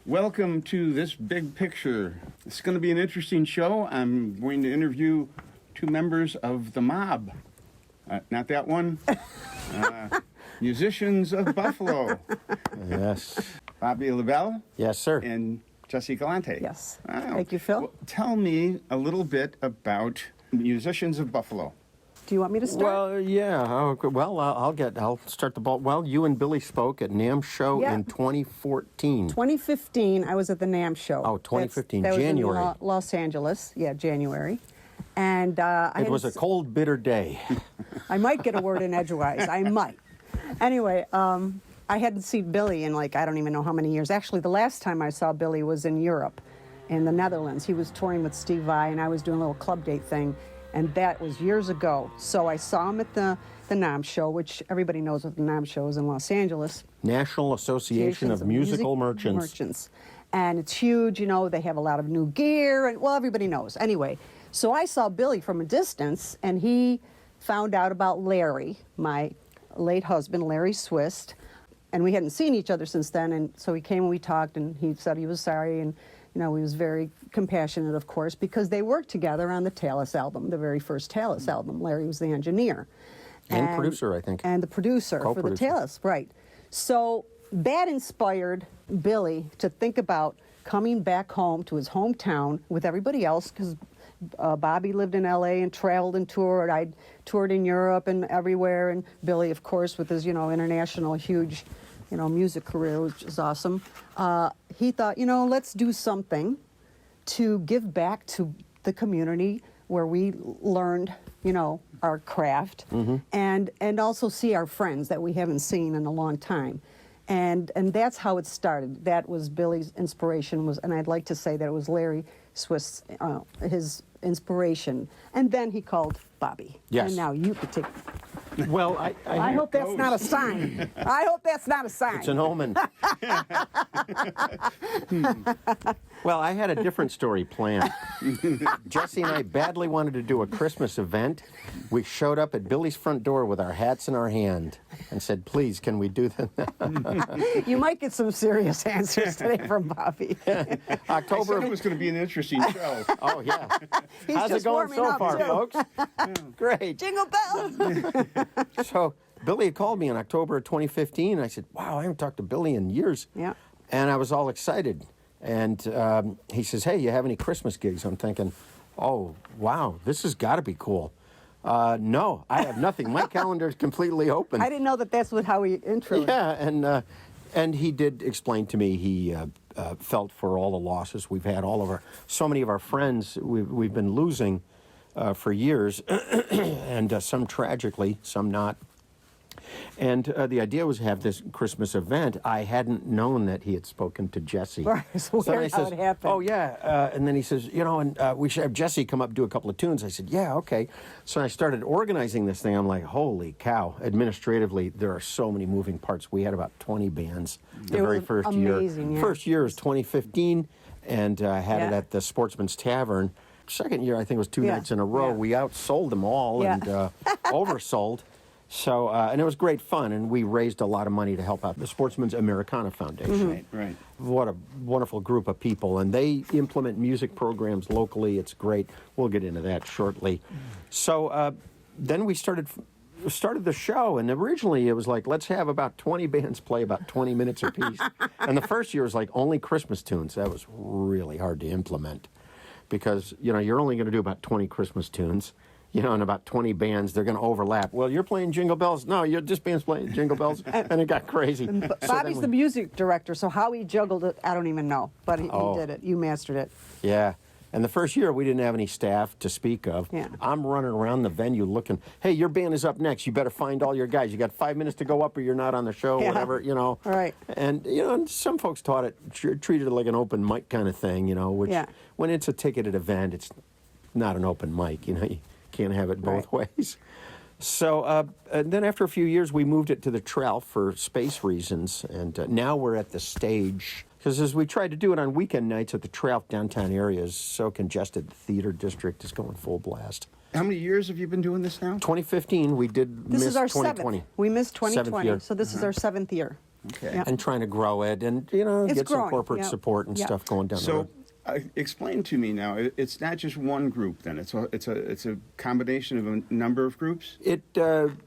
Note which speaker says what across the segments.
Speaker 1: Welcome to this big picture. It's going to be an interesting show. I'm going to interview two members of the mob. Not that one. Musicians of Buffalo.
Speaker 2: Yes.
Speaker 1: Bobby Lebel.
Speaker 2: Yes, sir.
Speaker 1: And Jessie Galante.
Speaker 3: Yes.
Speaker 1: Wow.
Speaker 3: Thank you, Phil.
Speaker 1: Well, tell me a little bit about Musicians of Buffalo.
Speaker 3: Do you want me to start?
Speaker 2: Well, yeah. I'll start the ball. Well, you and Billy spoke at NAMM show in 2014.
Speaker 3: 2015, I was at the NAMM show.
Speaker 2: Oh, 2015,
Speaker 3: that
Speaker 2: January.
Speaker 3: was in Los Angeles. Yeah, January. And
Speaker 2: it was a cold, bitter day.
Speaker 3: I might get a word in edgewise. I might. Anyway, I hadn't seen Billy in I don't even know how many years. Actually, the last time I saw Billy was in Europe, in the Netherlands. He was touring with Steve Vai, and I was doing a little club date thing, and that was years ago. So I saw him at the NAMM show, which everybody knows what the NAMM show is in Los Angeles.
Speaker 2: National Association of Musical Merchants.
Speaker 3: And it's huge, they have a lot of new gear, and everybody knows. Anyway, so I saw Billy from a distance, and he found out about Larry, my late husband, Larry Swist, and we hadn't seen each other since then, and so he came and we talked, and he said he was sorry, and he was very compassionate, of course, because they worked together on the Talus album, the very first Talus album. Larry was the engineer.
Speaker 2: And producer, I think.
Speaker 3: And the producer for the Talus, right. So that inspired Billy to think about coming back home to his hometown with everybody else, because Bobby lived in L.A. and traveled and toured. I toured in Europe and everywhere, and Billy, of course, with his, international huge, music career, which is awesome. He thought, let's do something to give back to the community where we learned, our craft, and also see our friends that we haven't seen in a long time. And that's how it started. That was Billy's inspiration, and I'd like to say that it was Larry Swist's, his inspiration. And then he called Bobby.
Speaker 2: Yes.
Speaker 3: And now you could take...
Speaker 2: Well,
Speaker 3: I hope that's not a sign. I hope that's not a sign.
Speaker 2: It's an omen. Well, I had a different story planned. Jessie and I badly wanted to do a Christmas event. We showed up at Billy's front door with our hats in our hand and said, please, can we do that?
Speaker 3: You might get some serious answers today from Bobby.
Speaker 1: I said it was going to be an interesting show.
Speaker 2: Oh, yeah.
Speaker 3: He's
Speaker 2: How's
Speaker 3: just
Speaker 2: it going
Speaker 3: warming
Speaker 2: so
Speaker 3: up,
Speaker 2: far,
Speaker 3: too.
Speaker 2: folks? Great.
Speaker 3: Jingle bells!
Speaker 2: So Billy had called me in October of 2015, and I said, wow, I haven't talked to Billy in years.
Speaker 3: Yeah.
Speaker 2: And I was all excited. And he says, hey, you have any Christmas gigs? I'm thinking, oh, wow, this has got to be cool. No, I have nothing. My calendar is completely open.
Speaker 3: I didn't know that's how he introed.
Speaker 2: Yeah, and he did explain to me he felt for all the losses we've had. So many of our friends we've been losing for years, and some tragically, some not. And the idea was to have this Christmas event. I hadn't known that he had spoken to Jessie.
Speaker 3: Right, so here's how it happened.
Speaker 2: Oh, yeah. And then he says, and we should have Jessie come up and do a couple of tunes. I said, yeah, okay. So I started organizing this thing. I'm like, holy cow. Administratively, there are so many moving parts. We had about 20 bands the very first year.
Speaker 3: Yeah.
Speaker 2: First year is 2015, and I had it at the Sportsman's Tavern. Second year, I think it was two nights in a row.
Speaker 3: Yeah.
Speaker 2: We outsold them all and oversold. So, and it was great fun, and we raised a lot of money to help out the Sportsman's Americana Foundation.
Speaker 1: Right.
Speaker 2: What a wonderful group of people, and they implement music programs locally. It's great. We'll get into that shortly. So then we started the show, and originally it was like, let's have about 20 bands play about 20 minutes apiece. And the first year was like only Christmas tunes. That was really hard to implement because, you're only going to do about 20 Christmas tunes. And about 20 bands, they're going to overlap. Well, you're playing Jingle Bells. No, this band's playing Jingle Bells. And it got crazy.
Speaker 3: Bobby's the music director, so how he juggled it, I don't even know. But he did it. You mastered it.
Speaker 2: Yeah. And the first year, we didn't have any staff to speak of.
Speaker 3: Yeah.
Speaker 2: I'm running around the venue looking, hey, your band is up next. You better find all your guys. You got 5 minutes to go up or you're not on the show, whatever,
Speaker 3: All right.
Speaker 2: And, and some folks treated it like an open mic kind of thing, which when it's a ticketed event, it's not an open mic, You can't have it both ways. So and then after a few years, we moved it to the Trell for space reasons. And now we're at the stage. Because as we tried to do it on weekend nights at the Trell downtown area is so congested, the theater district is going full blast.
Speaker 1: How many years have you been doing this now?
Speaker 2: 2015, we did
Speaker 3: This
Speaker 2: miss
Speaker 3: is our
Speaker 2: 2020.
Speaker 3: seventh. We missed 2020,
Speaker 2: year.
Speaker 3: so this is our 7th year.
Speaker 1: Okay.
Speaker 3: Yeah.
Speaker 2: and trying to grow it, and
Speaker 3: It's
Speaker 2: get some
Speaker 3: growing,
Speaker 2: corporate
Speaker 3: yeah.
Speaker 2: support and
Speaker 3: Yeah.
Speaker 2: stuff going down the
Speaker 1: So,
Speaker 2: road.
Speaker 1: explain to me now. It's not just one group. Then it's a combination of a number of groups.
Speaker 2: It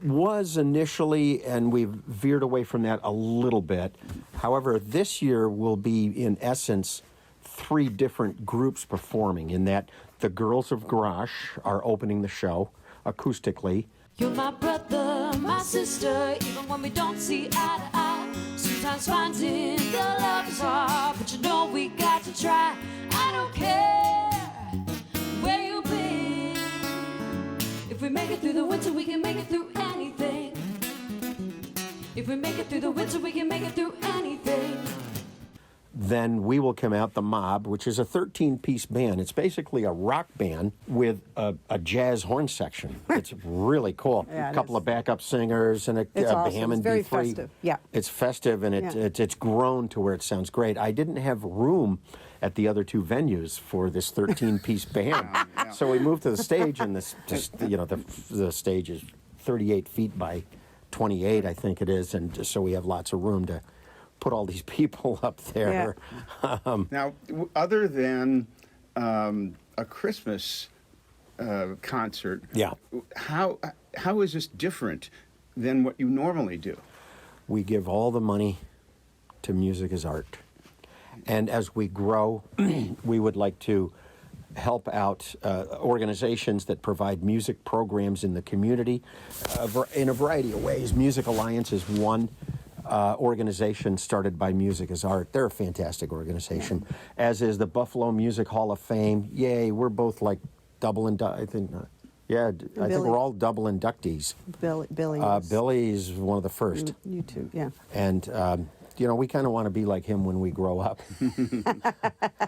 Speaker 2: was initially, and we've veered away from that a little bit. However, this year will be, in essence, 3 different groups performing, in that the Girls of Garage are opening the show acoustically.
Speaker 4: You're my brother, my sister, even when we don't see eye to eye. Sometimes finding the love is hard, but you know we got to try. I don't care where you've been. If we make it through the winter, we can make it through anything. If we make it through the winter, we can make it through anything.
Speaker 2: Then we will come out, the Mob, which is a 13-piece band. It's basically a rock band with a jazz horn section. It's really cool.
Speaker 3: Yeah,
Speaker 2: a
Speaker 3: it
Speaker 2: couple
Speaker 3: is.
Speaker 2: of backup singers and a
Speaker 3: It's awesome.
Speaker 2: Hammond
Speaker 3: It's very
Speaker 2: B3.
Speaker 3: festive. Yeah.
Speaker 2: It's festive, and
Speaker 3: Yeah.
Speaker 2: it's grown to where it sounds great. I didn't have room at the other 2 venues for this 13-piece band, so we moved to the stage, and the stage is 38 feet by 28, I think it is, and just so we have lots of room to put all these people up there.
Speaker 1: Now, other than a Christmas concert,
Speaker 2: Yeah.
Speaker 1: how is this different than what you normally do?
Speaker 2: We give all the money to Music is Art. And as we grow, we would like to help out organizations that provide music programs in the community in a variety of ways. Music Alliance is one organization started by Music is Art. They're a fantastic organization, as is the Buffalo Music Hall of Fame. Yay, we're both like double I think. I think we're all double inductees. Billy's one of the first.
Speaker 3: You too, yeah.
Speaker 2: And we kind of want to be like him when we grow up.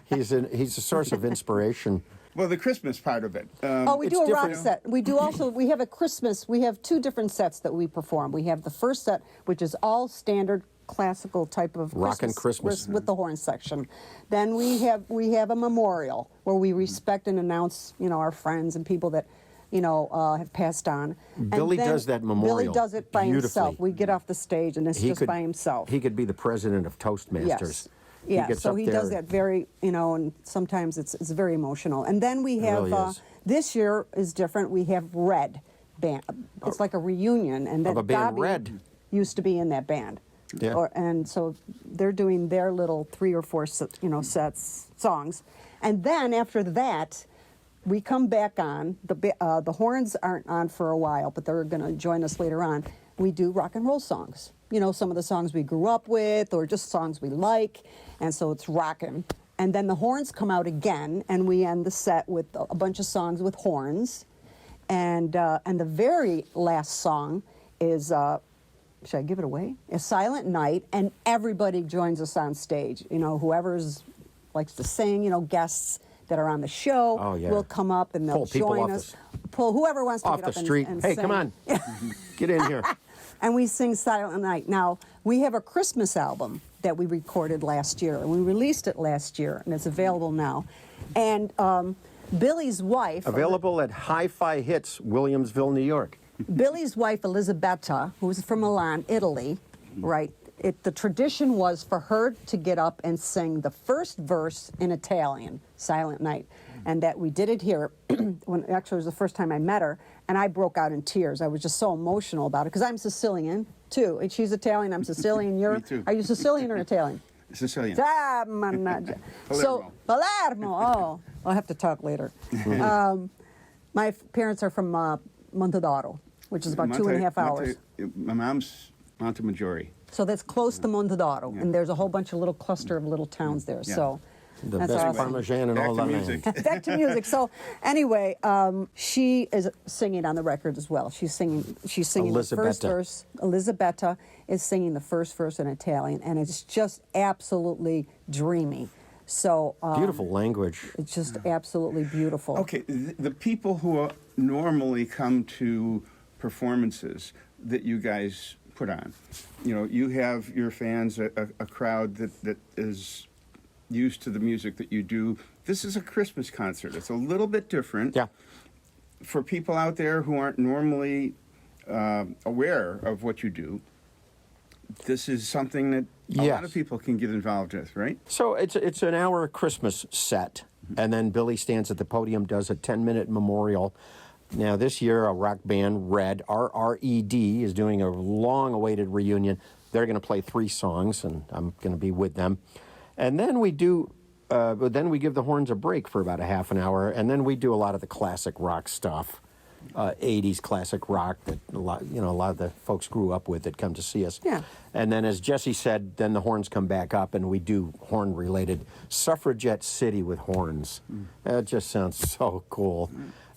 Speaker 2: He's a source of inspiration.
Speaker 1: Well, the Christmas part of it.
Speaker 3: We
Speaker 2: it's
Speaker 3: do a rock
Speaker 2: different.
Speaker 3: set. We do also, we have a Christmas, we have 2 different sets that we perform. We have the first set, which is all standard classical type of
Speaker 2: Rockin' Christmas.
Speaker 3: with the horn section. Then we have a memorial where we respect and announce, our friends and people that, have passed on. And
Speaker 2: Billy
Speaker 3: then
Speaker 2: does that memorial
Speaker 3: Billy does it by himself.
Speaker 2: beautifully.
Speaker 3: We get off the stage and it's just by himself.
Speaker 2: He could be the president of Toastmasters.
Speaker 3: Yes. Yeah,
Speaker 2: gets
Speaker 3: so
Speaker 2: up
Speaker 3: he
Speaker 2: there.
Speaker 3: does that very, and sometimes it's very emotional. And then we have,
Speaker 2: really is.
Speaker 3: this year is different. We have Red Band. It's like a reunion. And then
Speaker 2: Of a band,
Speaker 3: Bobby
Speaker 2: Red.
Speaker 3: used to be in that band.
Speaker 2: Yeah.
Speaker 3: And so they're doing their little 3 or 4, songs. And then after that, we come back on. The horns aren't on for a while, but they're going to join us later on. We do rock and roll songs. Some of the songs we grew up with or just songs we like. And so it's rockin'. And then the horns come out again, and we end the set with a bunch of songs with horns. And the very last song is, should I give it away? A Silent Night, and everybody joins us on stage. Whoever's likes to sing, guests that are on the show will come up and they'll
Speaker 2: Pull people
Speaker 3: join
Speaker 2: off
Speaker 3: us. Pull whoever wants to
Speaker 2: Off
Speaker 3: get
Speaker 2: the
Speaker 3: up
Speaker 2: street.
Speaker 3: and
Speaker 2: Hey,
Speaker 3: sing.
Speaker 2: come on. Get in here.
Speaker 3: And we sing Silent Night. Now, we have a Christmas album that we recorded last year, and we released it last year, and it's available now. And Billy's wife...
Speaker 2: Available at Hi-Fi Hits, Williamsville, New York.
Speaker 3: Billy's wife, Elisabetta, who's from Milan, Italy, right? The tradition was for her to get up and sing the first verse in Italian, Silent Night. And that we did it here, when actually it was the first time I met her, and I broke out in tears. I was just so emotional about it, because I'm Sicilian, too. And she's Italian, I'm Sicilian.
Speaker 1: Me too.
Speaker 3: Are you Sicilian or Italian?
Speaker 1: Sicilian.
Speaker 3: Ah, mannaggia. So, Palermo, I'll have to talk later. My parents are from Montedoro, which is about 2.5 hours.
Speaker 1: My mom's Montemaggiore.
Speaker 3: So that's close to Montedoro, and there's a whole bunch of little cluster of little towns there.
Speaker 1: Yeah.
Speaker 3: So
Speaker 2: The
Speaker 3: that's
Speaker 2: best
Speaker 3: awesome.
Speaker 2: Parmesan and
Speaker 1: Back
Speaker 2: all
Speaker 1: to
Speaker 2: that.
Speaker 1: music.
Speaker 3: Back to music. So anyway, she is singing on the record as well. She's singing the first
Speaker 2: Elisabetta.
Speaker 3: verse. Elisabetta is singing the first verse in Italian, and it's just absolutely dreamy. So
Speaker 2: Beautiful language.
Speaker 3: it's just absolutely beautiful.
Speaker 1: Okay, the people who normally come to performances that you guys put on, you have your fans, a crowd that is used to the music that you do. This is a Christmas concert. It's a little bit different.
Speaker 2: Yeah.
Speaker 1: For people out there who aren't normally aware of what you do, this is something that a lot
Speaker 2: Yes.
Speaker 1: of people can get involved with, right?
Speaker 2: So it's an hour Christmas set, and then Billy stands at the podium, does a 10-minute memorial. Now, this year, a rock band, Red, R-R-E-D, is doing a long-awaited reunion. They're going to play 3 songs, and I'm going to be with them. And then we do, then we give the horns a break for about a half an hour, and then we do a lot of the classic rock stuff, 80s classic rock that a lot of the folks grew up with that come to see us.
Speaker 3: Yeah.
Speaker 2: And then, as Jessie said, then the horns come back up, and we do horn-related Suffragette City with horns. That just sounds so cool.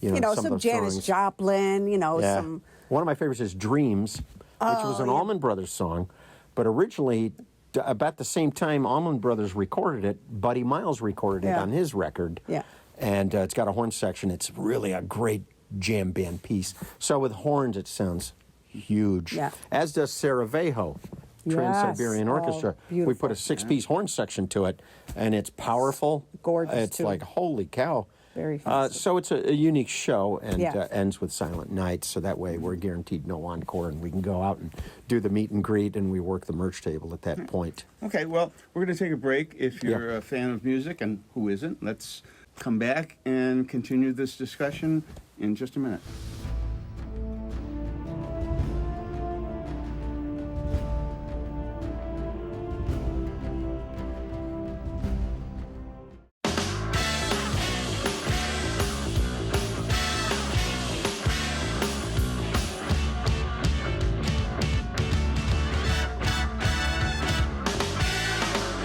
Speaker 3: You know,
Speaker 2: some
Speaker 3: some
Speaker 2: of those
Speaker 3: Janis
Speaker 2: songs.
Speaker 3: Joplin,
Speaker 2: Yeah.
Speaker 3: some...
Speaker 2: One of my favorites is Dreams, which was an Allman Brothers song, but originally, about the same time Allman Brothers recorded it, Buddy Miles recorded it
Speaker 3: Yeah.
Speaker 2: on his record.
Speaker 3: Yeah.
Speaker 2: And it's got a horn section. It's really a great jam band piece. So with horns, it sounds huge.
Speaker 3: Yeah.
Speaker 2: As does Sarajevo, Trans-Siberian
Speaker 3: Yes.
Speaker 2: Orchestra.
Speaker 3: Oh,
Speaker 2: We put
Speaker 3: beautiful.
Speaker 2: a 6-piece horn section to it, and it's powerful.
Speaker 3: Gorgeous,
Speaker 2: It's
Speaker 3: too.
Speaker 2: like, holy cow.
Speaker 3: Very fancy.
Speaker 2: So it's a unique show, and
Speaker 3: Yeah.
Speaker 2: ends with Silent Night, so that way we're guaranteed no encore, and we can go out and do the meet and greet, and we work the merch table at that point.
Speaker 1: Okay, well, we're going to take a break. If you're
Speaker 2: Yeah.
Speaker 1: a fan of music, and who isn't, let's come back and continue this discussion in just a minute.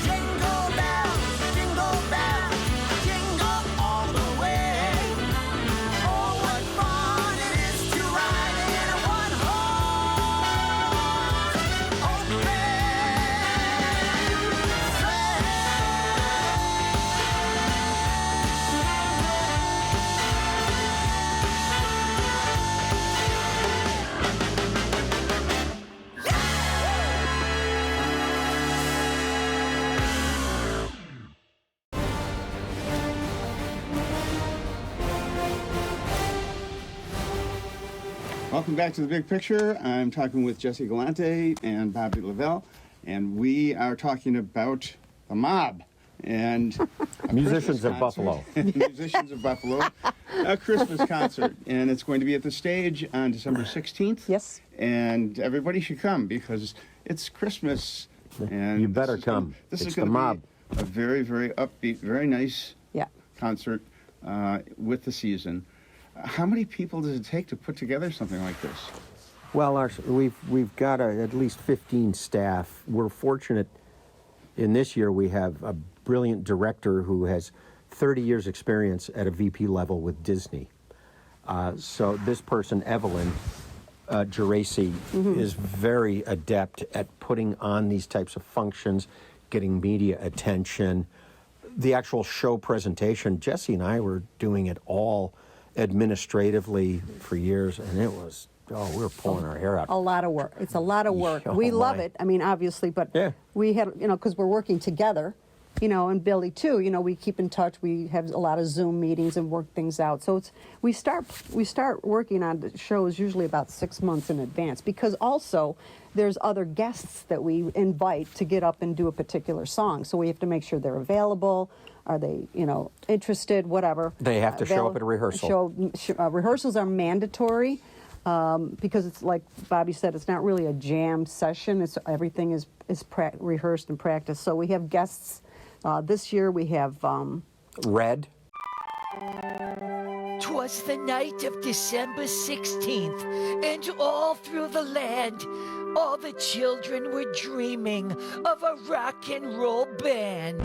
Speaker 5: Jingle bells, jingle all the way. Oh, what fun it is to ride in a one-horse open
Speaker 1: Welcome back to The Big Picture. I'm talking with Jessie Galante and Bobby Lebel, and we are talking about the mob and a
Speaker 2: Musicians
Speaker 1: Christmas
Speaker 2: of Buffalo.
Speaker 1: concert. Musicians of Buffalo, a Christmas concert, and it's going to be at the Stage on December 16th.
Speaker 3: Yes.
Speaker 1: And everybody should come because it's Christmas. And
Speaker 2: You better
Speaker 1: this is gonna-
Speaker 2: come.
Speaker 1: This
Speaker 2: It's
Speaker 1: is
Speaker 2: the
Speaker 1: going to
Speaker 2: mob.
Speaker 1: be a very, very upbeat, very nice
Speaker 3: Yeah.
Speaker 1: concert with the season. How many people does it take to put together something like this?
Speaker 2: Well, we've got at least 15 staff. We're fortunate in this year we have a brilliant director who has 30 years experience at a VP level with Disney. So this person, Evelyn Geraci, is very adept at putting on these types of functions, getting media attention. The actual show presentation, Jessie and I were doing it all administratively for years, and it was, we were pulling our hair out.
Speaker 3: A lot of work. It's a lot of work.
Speaker 2: Oh,
Speaker 3: We love
Speaker 2: my.
Speaker 3: it. I mean, obviously, but
Speaker 2: Yeah.
Speaker 3: we had, because we're working together, and Billy too. We keep in touch. We have a lot of Zoom meetings and work things out. So we start working on the shows usually about 6 months in advance, because also there's other guests that we invite to get up and do a particular song. So we have to make sure they're available. Are they, interested? Whatever.
Speaker 2: They have to show up at a rehearsal.
Speaker 3: Rehearsals are mandatory. Because it's like Bobby said, it's not really a jam session. Everything is rehearsed and practiced. So we have guests. This year we have
Speaker 2: Red.
Speaker 5: 'Twas the night of December 16th, and all through the land, all the children were dreaming of a rock and roll band.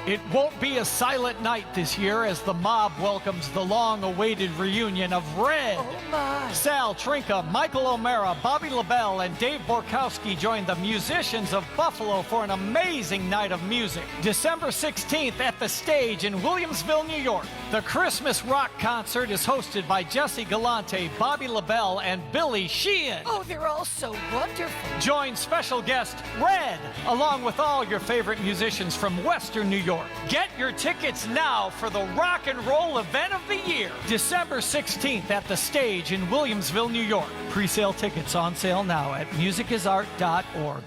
Speaker 6: It won't be a silent night this year as the mob welcomes the long-awaited reunion of Red.
Speaker 5: Oh my!
Speaker 6: Sal Trinka, Michael O'Mara, Bobby Lebel, and Dave Borkowski join the musicians of Buffalo for an amazing night of music. December 16th at the Stage in Williamsville, New York. The Christmas rock concert is hosted by Jessie Galante, Bobby Lebel, and Billy Sheehan.
Speaker 5: Oh, they're all so wonderful.
Speaker 6: Join special guest Red, along with all your favorite musicians from Western New York. Get your tickets now for the rock and roll event of the year. December 16th at the Stage in Williamsville, New York. Pre-sale tickets on sale now at musicisart.org.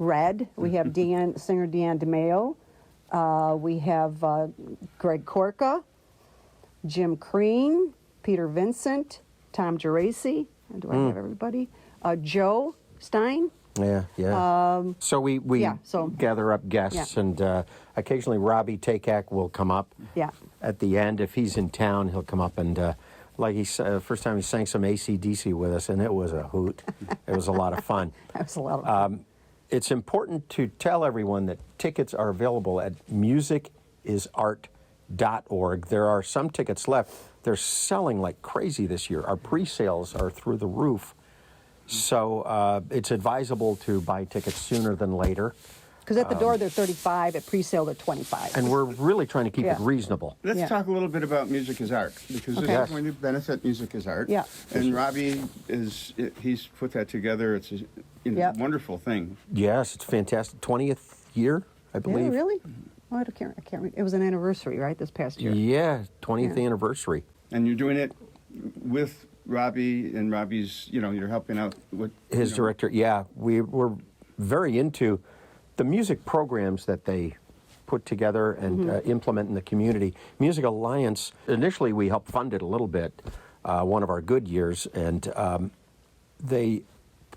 Speaker 3: Red. We have singer Deanne DeMeo. We have Greg Corca, Jim Crean, Peter Vincent, Tom Geraci. Do I have everybody? Joe Stein.
Speaker 2: Yeah. So we
Speaker 3: yeah, so-
Speaker 2: gather up guests,
Speaker 3: Yeah.
Speaker 2: and occasionally Robbie Takak will come up.
Speaker 3: Yeah.
Speaker 2: At the end, if he's in town, he'll come up and, like first time he sang some AC/DC with us, and it was a hoot. It was a lot of fun.
Speaker 3: That was a lot of fun.
Speaker 2: It's important to tell everyone that tickets are available at musicisart.org. There are some tickets left. They're selling like crazy this year. Our pre-sales are through the roof. So it's advisable to buy tickets sooner than later.
Speaker 3: Because at the door they're 35, at pre-sale they're 25.
Speaker 2: And we're really trying to keep it
Speaker 3: Yeah.
Speaker 2: reasonable.
Speaker 1: Let's
Speaker 3: Yeah.
Speaker 1: talk a little bit about Music is Art, because
Speaker 3: Okay.
Speaker 1: this
Speaker 2: Yes.
Speaker 1: is going to benefit Music is Art.
Speaker 3: Yeah.
Speaker 1: And Robbie he's put that together. It's a
Speaker 3: Yeah.
Speaker 1: wonderful thing.
Speaker 2: Yes, it's fantastic. 20th year, I
Speaker 3: Yeah,
Speaker 2: believe.
Speaker 3: really? Oh, I can't it was an anniversary, right, this past year?
Speaker 2: Yeah, 20th
Speaker 3: Yeah.
Speaker 2: anniversary.
Speaker 1: And you're doing it with Robbie, and Robbie's, you're helping out with
Speaker 2: His director, yeah. We're very into the music programs that they put together and implement in the community. Music Alliance, initially we helped fund it a little bit, one of our good years, and they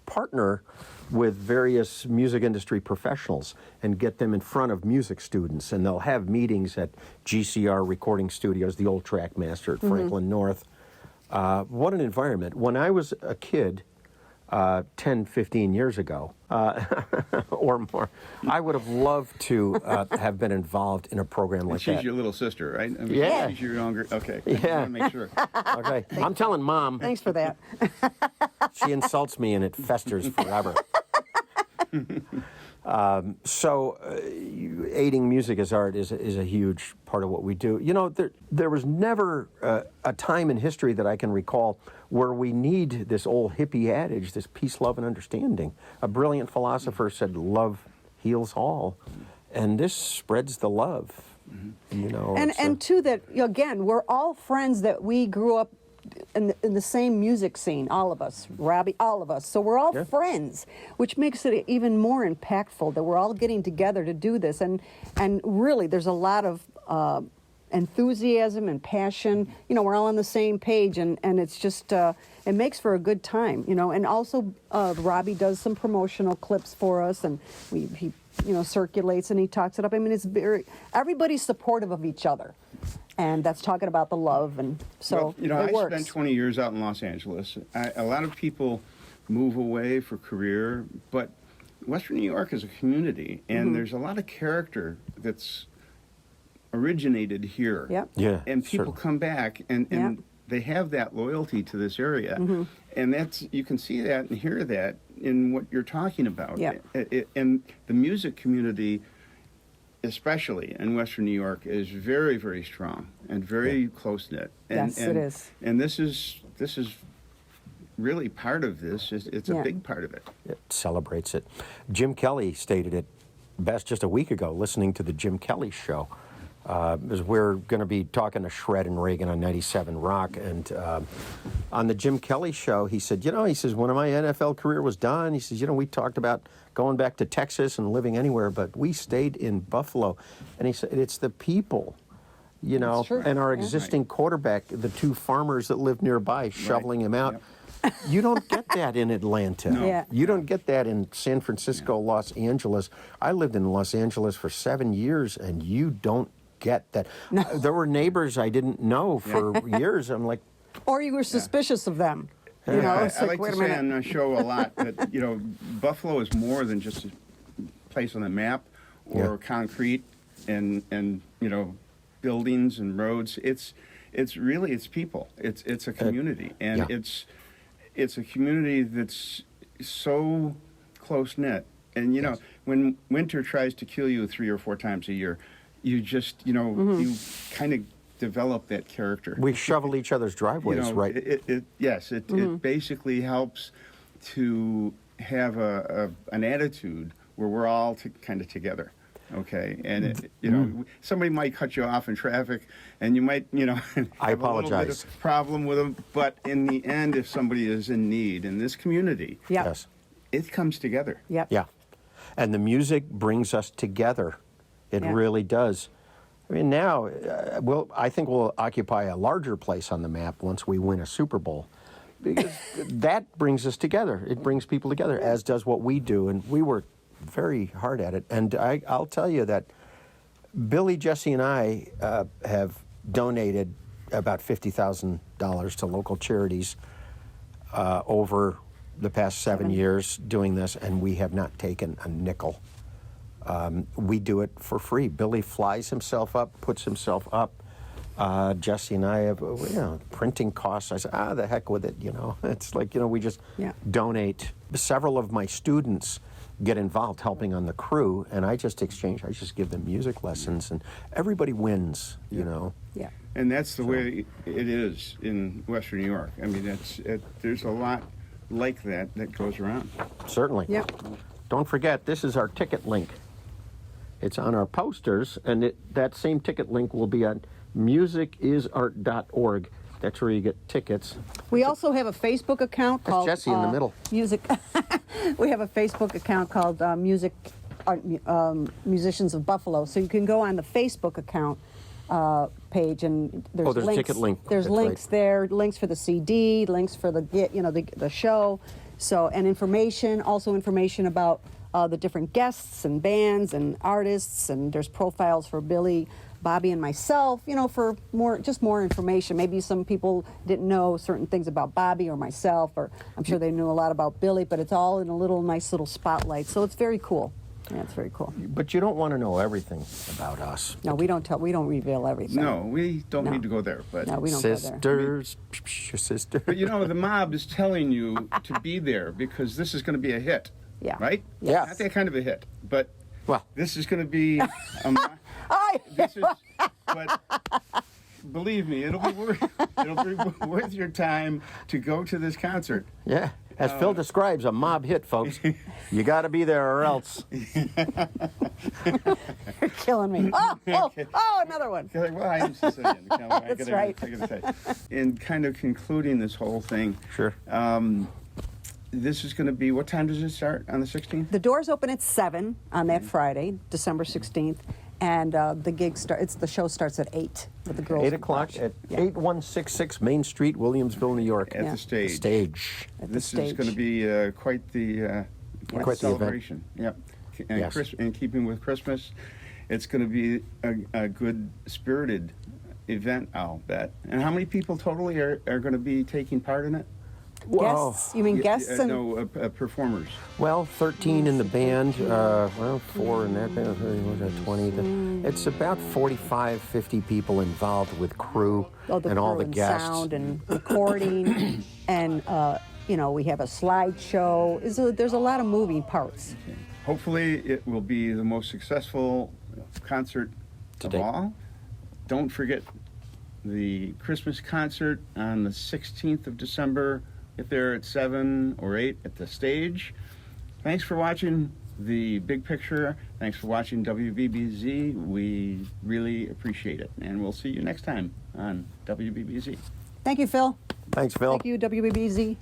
Speaker 2: partner with various music industry professionals and get them in front of music students, and they'll have meetings at GCR Recording Studios, the old Trackmaster at Franklin North. What an environment. When I was a kid, 10, 15 years ago, or more, I would have loved to have been involved in a program like
Speaker 1: she's
Speaker 2: that.
Speaker 1: your little sister, right? I mean,
Speaker 2: Yeah.
Speaker 1: She's your younger. Okay.
Speaker 2: Yeah.
Speaker 1: I want to make sure.
Speaker 2: Okay, I'm telling Mom.
Speaker 3: Thanks for that.
Speaker 2: She insults me and it festers forever. Aiding music as art is a huge part of what we do. You know, there was never a time in history that I can recall where we need this old hippie adage, this peace, love, and understanding. A brilliant philosopher said, love heals all. And this spreads the love. You know,
Speaker 3: And too, that again, we're all friends that we grew up in the same music scene, all of us, Robbie, all of us. So we're all friends, which makes it even more impactful that we're all getting together to do this. And really, there's a lot of enthusiasm and passion. You know, we're all on the same page, and it's just it makes for a good time. You know, and also Robbie does some promotional clips for us, and he circulates and he talks it up. I mean, everybody's supportive of each other. And that's talking about the love, and so
Speaker 1: Well,
Speaker 3: it
Speaker 1: I
Speaker 3: works.
Speaker 1: spent 20 years out in Los Angeles. A lot of people move away for career, but Western New York is a community, and there's a lot of character that's originated here.
Speaker 3: Yep.
Speaker 2: Yeah,
Speaker 1: And people
Speaker 2: certainly.
Speaker 1: come back, and
Speaker 3: Yeah.
Speaker 1: they have that loyalty to this area. And you can see that and hear that in what you're talking about.
Speaker 3: Yeah.
Speaker 1: And the music community, especially in Western New York, is very, very strong and very close-knit. And,
Speaker 3: Yes, it is.
Speaker 1: And this is really part of this. It's a
Speaker 3: Yeah.
Speaker 1: big part of it.
Speaker 2: It celebrates it. Jim Kelly stated it best just a week ago, listening to the Jim Kelly show. As we're going to be talking to Shred and Reagan on 97 Rock, and on the Jim Kelly show, he said, when my NFL career was done, he says, we talked about going back to Texas and living anywhere, but we stayed in Buffalo. And he said, it's the people,
Speaker 3: true.
Speaker 2: and our
Speaker 3: Yeah.
Speaker 2: existing quarterback, the two farmers that live nearby, shoveling him out.
Speaker 1: Yep.
Speaker 2: You don't get that in Atlanta.
Speaker 1: No.
Speaker 3: Yeah.
Speaker 2: You don't get that in San Francisco, Los Angeles. I lived in Los Angeles for 7 years, and you don't get that. There were neighbors I didn't know for years. I'm like,
Speaker 3: Or you were suspicious of them. You know,
Speaker 1: I
Speaker 3: it's
Speaker 1: like
Speaker 3: wait
Speaker 1: to
Speaker 3: a
Speaker 1: say
Speaker 3: minute.
Speaker 1: on the show a lot that Buffalo is more than just a place on the map or
Speaker 2: Yeah.
Speaker 1: concrete and buildings and roads. It's people. It's a community, and
Speaker 2: yeah.
Speaker 1: it's a community that's so close knit. And when winter tries to kill you 3 or 4 times a year, you just you kind of develop that character.
Speaker 2: we shovel each other's driveways, right?
Speaker 1: It basically helps to have an attitude where we're all kind of together, okay? And somebody might cut you off in traffic, and you might have
Speaker 2: I
Speaker 1: a little bit
Speaker 2: apologize.
Speaker 1: of problem with them. But in the end, if somebody is in need in this community,
Speaker 3: Yeah.
Speaker 2: Yes.
Speaker 1: it comes together.
Speaker 3: Yep.
Speaker 2: Yeah. And the music brings us together. It
Speaker 3: Yeah.
Speaker 2: really does. I mean, now, I think we'll occupy a larger place on the map once we win a Super Bowl. Because that brings us together. It brings people together, as does what we do. And we work very hard at it. And I'll tell you that Billy, Jessie, and I have donated about $50,000 to local charities over the past 7 years doing this, and we have not taken a nickel. We do it for free. Billy flies himself up, puts himself up. Jessie and I have, printing costs. I said, the heck with it, It's like, we just donate. Several of my students get involved helping on the crew, and I just give them music lessons, and everybody wins,
Speaker 3: Yeah.
Speaker 1: And that's the way it is in Western New York. I mean, there's a lot like that goes around.
Speaker 2: Certainly.
Speaker 3: Yep.
Speaker 2: Don't forget, this is our ticket link. It's on our posters, and that same ticket link will be on musicisart.org. That's where you get tickets.
Speaker 3: We also have a Facebook account
Speaker 2: That's
Speaker 3: called
Speaker 2: Jessie in the middle.
Speaker 3: Music. We have a Facebook account called Musicians of Buffalo. So you can go on the Facebook account page, and there's
Speaker 2: there's a
Speaker 3: links.
Speaker 2: ticket link.
Speaker 3: There's
Speaker 2: That's
Speaker 3: links
Speaker 2: right.
Speaker 3: there, links for the CD, links for the show. So, and information, also information about the different guests and bands and artists, and there's profiles for Billy, Bobby, and myself, for more information. Maybe some people didn't know certain things about Bobby or myself, or I'm sure they knew a lot about Billy, but it's all in a nice little spotlight. So it's very cool. Yeah, it's very cool.
Speaker 2: But you don't want to know everything about us.
Speaker 3: No, we don't reveal everything.
Speaker 1: No, we don't
Speaker 3: No.
Speaker 1: need to go there. But
Speaker 3: No, we don't go there.
Speaker 2: Sisters, sister.
Speaker 1: But the mob is telling you to be there because this is going to be a hit.
Speaker 3: Yeah.
Speaker 1: Right?
Speaker 2: Yes.
Speaker 1: Not that kind of a hit, but
Speaker 2: Well.
Speaker 1: this is going to be but believe me, it'll be worth your time to go to this concert.
Speaker 2: Yeah. As Phil describes, a mob hit, folks. You got to be there or else.
Speaker 3: You're killing me. Oh, another one.
Speaker 1: You're like, well, I am Sicilian.
Speaker 3: That's right.
Speaker 1: I gotta say. In kind of concluding this whole thing,
Speaker 2: Sure.
Speaker 1: this is going to be, what time does it start on the 16th?
Speaker 3: The doors open at 7 on that Friday, December 16th, and the show starts at 8 with the girls.
Speaker 2: 8 o'clock at 8166 Main Street, Williamsville, New York.
Speaker 1: At the stage.
Speaker 2: Stage.
Speaker 3: At the
Speaker 1: This is
Speaker 3: stage.
Speaker 1: going to be quite the
Speaker 2: Quite the
Speaker 1: celebration. Yep. And
Speaker 2: Yes.
Speaker 1: in keeping with Christmas, it's going to be a good spirited event, I'll bet. And how many people totally are going to be taking part in it?
Speaker 3: Guests? You mean guests? And
Speaker 1: No, performers.
Speaker 2: Well, 13 in the band, 4 in that band, 20. It's about 45, 50 people involved with crew
Speaker 3: the
Speaker 2: and all
Speaker 3: crew
Speaker 2: the guests.
Speaker 3: sound and recording, and we have a slideshow. There's a lot of moving parts.
Speaker 1: Hopefully, it will be the most successful concert
Speaker 2: To
Speaker 1: of
Speaker 2: date.
Speaker 1: all. Don't forget the Christmas concert on the 16th of December. Get there at 7 or 8 at the stage. Thanks for watching The Big Picture. Thanks for watching WBBZ. We really appreciate it. And we'll see you next time on WBBZ.
Speaker 3: Thank you, Phil.
Speaker 2: Thanks, Phil.
Speaker 3: Thank you, WBBZ.